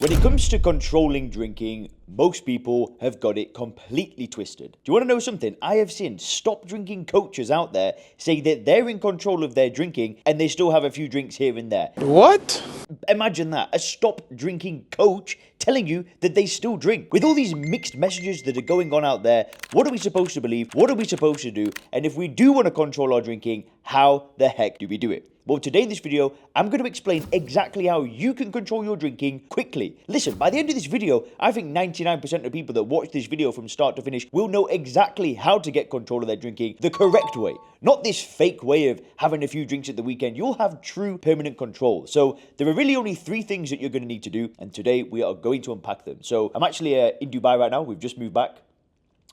When it comes to controlling drinking, most people have got it completely twisted. Do you want to know something? I have seen stop drinking coaches out there say that they're in control of their drinking and they still have a few drinks here and there. What? Imagine that, a stop drinking coach telling you that they still drink. With all these mixed messages that are going on out there, what are we supposed to believe? What are we supposed to do? And if we do want to control our drinking, how the heck do we do it? Well, today in this video, I'm going to explain exactly how you can control your drinking quickly. Listen, by the end of this video, I think 99% of people that watch this video from start to finish will know exactly how to get control of their drinking the correct way. Not this fake way of having a few drinks at the weekend. You'll have true permanent control. So there are really only 3 things that you're going to need to do, and today we are going to unpack them. So I'm actually in Dubai right now. We've just moved back.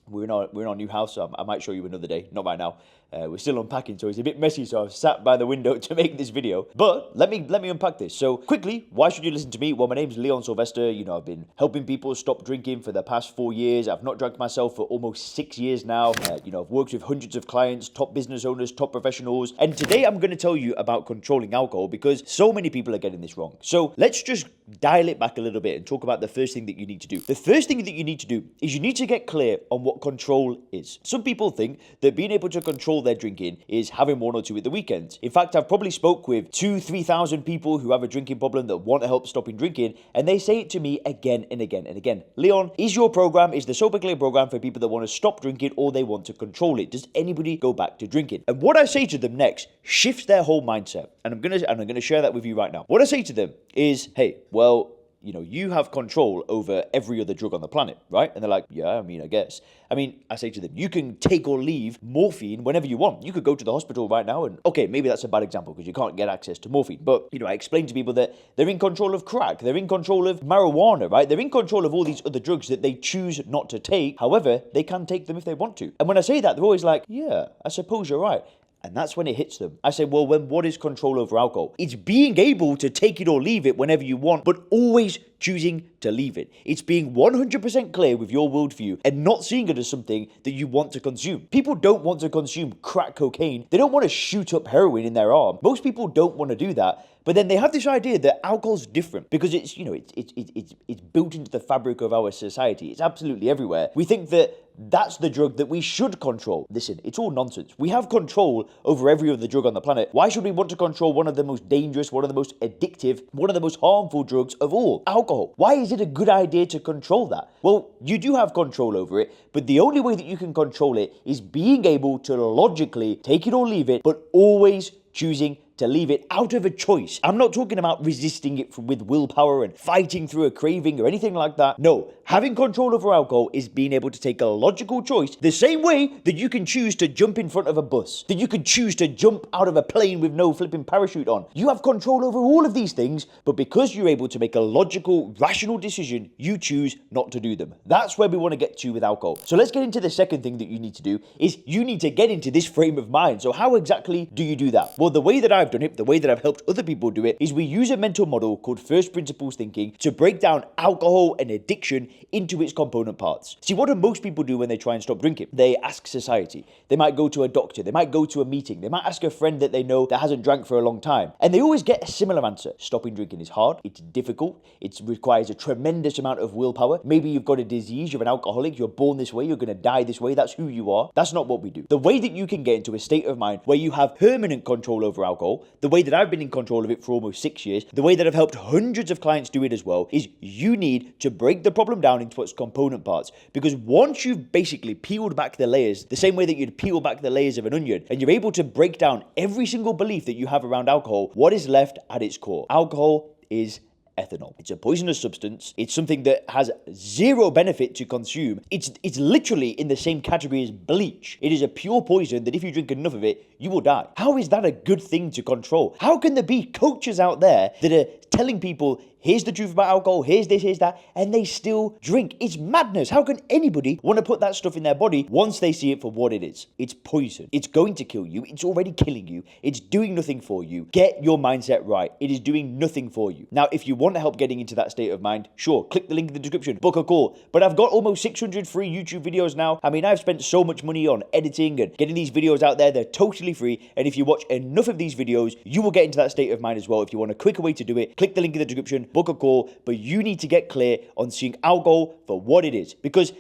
We're in our new house, so I might show you another day. Not right now. We're still unpacking, so it's a bit messy, so I've sat by the window to make this video. But let me unpack this. So quickly, why should you listen to me? Well, my name's Leon Sylvester. You know, I've been helping people stop drinking for the past 4 years. I've not drank myself for almost 6 years now. You know, I've worked with hundreds of clients, top business owners, top professionals. And today I'm going to tell you about controlling alcohol because so many people are getting this wrong. So let's just dial it back a little bit and talk about the first thing that you need to do. The first thing that you need to do is you need to get clear on what control is. Some people think that being able to control their drinking is having 1 or 2 at the weekends. In fact, I've probably spoke with 2,000-3,000 people who have a drinking problem that want to help stopping drinking, and they say it to me again and again and again. Leon, is your program, is the Sober Clear program for people that want to stop drinking or they want to control it? Does anybody go back to drinking? And what I say to them next shifts their whole mindset. And I'm gonna share that with you right now. What I say to them is, hey, well, you know, you have control over every other drug on the planet, right? And they're like, yeah, I mean, I guess. I say to them, you can take or leave morphine whenever you want. You could go to the hospital right now and, okay, maybe that's a bad example because you can't get access to morphine. But, you know, I explain to people that they're in control of crack. They're in control of marijuana, right? They're in control of all these other drugs that they choose not to take. However, they can take them if they want to. And when I say that, they're always like, yeah, I suppose you're right. And that's when it hits them. I say, well, what is control over alcohol? It's being able to take it or leave it whenever you want, but always choosing to leave it. It's being 100% clear with your worldview and not seeing it as something that you want to consume. People don't want to consume crack cocaine. They don't want to shoot up heroin in their arm. Most people don't want to do that. But then they have this idea that alcohol's different because it's, you know, it's built into the fabric of our society. It's absolutely everywhere. We think that that's the drug that we should control. Listen, it's all nonsense. We have control over every other drug on the planet. Why should we want to control one of the most dangerous, one of the most addictive, one of the most harmful drugs of all? Alcohol. Why is it a good idea to control that? Well, you do have control over it, but the only way that you can control it is being able to logically take it or leave it, but always choosing to leave it out of a choice. I'm not talking about resisting it with willpower and fighting through a craving or anything like that. No, having control over alcohol is being able to take a logical choice the same way that you can choose to jump in front of a bus, that you could choose to jump out of a plane with no flipping parachute on. You have control over all of these things, but because you're able to make a logical, rational decision, you choose not to do them. That's where we want to get to with alcohol. So let's get into the second thing that you need to do is you need to get into this frame of mind. So how exactly do you do that? Well, the way that I've done it, the way that I've helped other people do it, is we use a mental model called first principles thinking to break down alcohol and addiction into its component parts. See, what do most people do when they try and stop drinking? They ask society. They might go to a doctor. They might go to a meeting. They might ask a friend that they know that hasn't drank for a long time. And they always get a similar answer. Stopping drinking is hard. It's difficult. It requires a tremendous amount of willpower. Maybe you've got a disease. You're an alcoholic. You're born this way. You're going to die this way. That's who you are. That's not what we do. The way that you can get into a state of mind where you have permanent control over alcohol, the way that I've been in control of it for almost 6 years, the way that I've helped hundreds of clients do it as well, is you need to break the problem down into its component parts. Because once you've basically peeled back the layers, the same way that you'd peel back the layers of an onion, and you're able to break down every single belief that you have around alcohol, what is left at its core? Alcohol is ethanol. It's a poisonous substance. It's something that has zero benefit to consume. It's literally in the same category as bleach. It is a pure poison that if you drink enough of it, you will die. How is that a good thing to control? How can there be coaches out there that are telling people, here's the truth about alcohol, here's this, here's that, and they still drink? It's madness. How can anybody want to put that stuff in their body once they see it for what it is? It's poison. It's going to kill you. It's already killing you. It's doing nothing for you. Get your mindset right. It is doing nothing for you. Now, if you want help getting into that state of mind, sure, click the link in the description, book a call. But I've got almost 600 free YouTube videos now. I mean, I've spent so much money on editing and getting these videos out there. They're totally free. And if you watch enough of these videos, you will get into that state of mind as well. If you want a quicker way to do it, click the link in the description, book a call, but you need to get clear on seeing alcohol for what it is. Because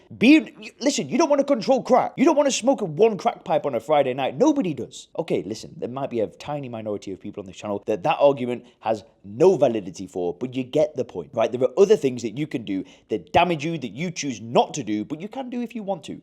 listen, you don't want to control crack. You don't want to smoke one crack pipe on a Friday night. Nobody does. Okay, listen, there might be a tiny minority of people on this channel that argument has no validity for, but you get the point, right? There are other things that you can do that damage you, that you choose not to do, but you can do if you want to.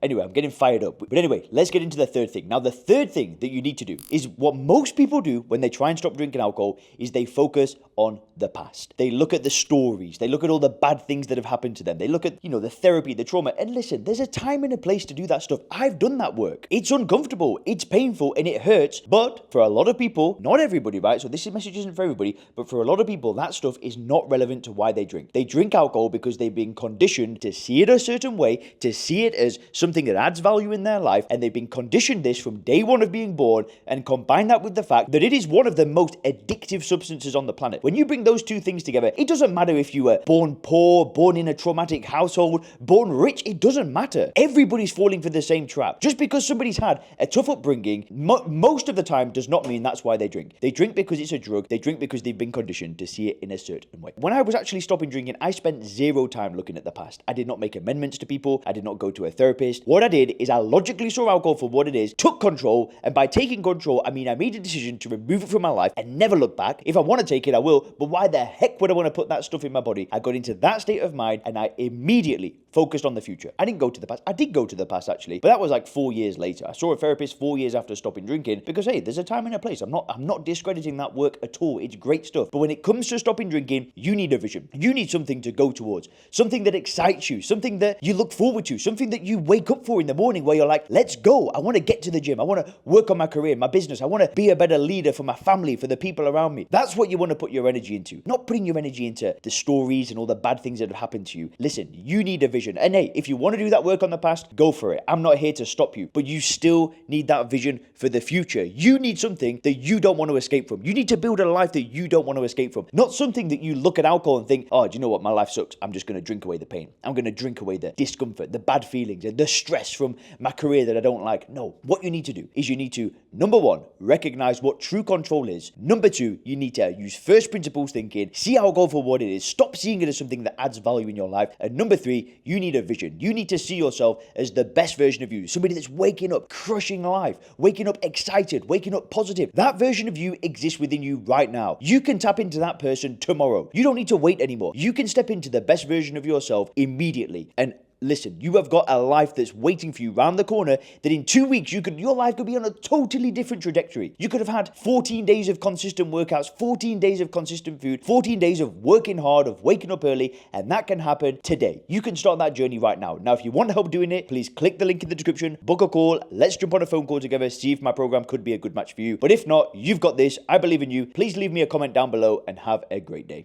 Anyway, I'm getting fired up. But anyway, let's get into the third thing. Now, the third thing that you need to do is what most people do when they try and stop drinking alcohol is they focus on the past. They look at the stories. They look at all the bad things that have happened to them. They look at, the therapy, the trauma. And listen, there's a time and a place to do that stuff. I've done that work. It's uncomfortable, it's painful, and it hurts. But for a lot of people, not everybody, right? So this message isn't for everybody, but for a lot of people, that stuff is not relevant to why they drink. They drink alcohol because they've been conditioned to see it a certain way, to see it as something that adds value in their life, and they've been conditioned this from day one of being born, and combine that with the fact that it is one of the most addictive substances on the planet. When you bring those two things together, it doesn't matter if you were born poor, born in a traumatic household, born rich, it doesn't matter. Everybody's falling for the same trap. Just because somebody's had a tough upbringing, most of the time does not mean that's why they drink. They drink because it's a drug. They drink because they've been conditioned to see it in a certain way. When I was actually stopping drinking, I spent zero time looking at the past. I did not make amendments to people. I did not go to a therapist. What I did is I logically saw alcohol for what it is, took control, and by taking control, I mean I made a decision to remove it from my life and never look back. If I want to take it, I will, but why the heck would I want to put that stuff in my body? I got into that state of mind and I immediately focused on the future. I didn't go to the past. I did go to the past actually, but that was like 4 years later. I saw a therapist 4 years after stopping drinking because hey, there's a time and a place. I'm not discrediting that work at all. It's great stuff. But when it comes to stopping drinking, you need a vision. You need something to go towards, something that excites you, something that you look forward to, something that you wake up for in the morning where you're like, let's go. I want to get to the gym. I want to work on my career, my business. I want to be a better leader for my family, for the people around me. That's what you want to put your energy into, not putting your energy into the stories and all the bad things that have happened to you. Listen, you need a vision. And hey, if you want to do that work on the past, go for it. I'm not here to stop you, but you still need that vision for the future. You need something that you don't want to escape from. You need to build a life that you don't want to escape from, not something that you look at alcohol and think, oh, do you know what? My life sucks. I'm just going to drink away the pain. I'm going to drink away the discomfort, the bad feelings, the stress from my career that I don't like. No, what you need to do is you need to, number one, recognize what true control is. Number two, you need to use first principles thinking, see alcohol for what it is. Stop seeing it as something that adds value in your life. And number three, you need a vision. You need to see yourself as the best version of you, somebody that's waking up, crushing life, waking up excited, waking up positive. That version of you exists within you right now. You can tap into that person tomorrow. You don't need to wait anymore. You can step into the best version of yourself immediately. And listen, you have got a life that's waiting for you round the corner that in 2 weeks, your life could be on a totally different trajectory. You could have had 14 days of consistent workouts, 14 days of consistent food, 14 days of working hard, of waking up early, and that can happen today. You can start that journey right now. Now, if you want help doing it, please click the link in the description, book a call, let's jump on a phone call together, see if my program could be a good match for you. But if not, you've got this. I believe in you. Please leave me a comment down below and have a great day.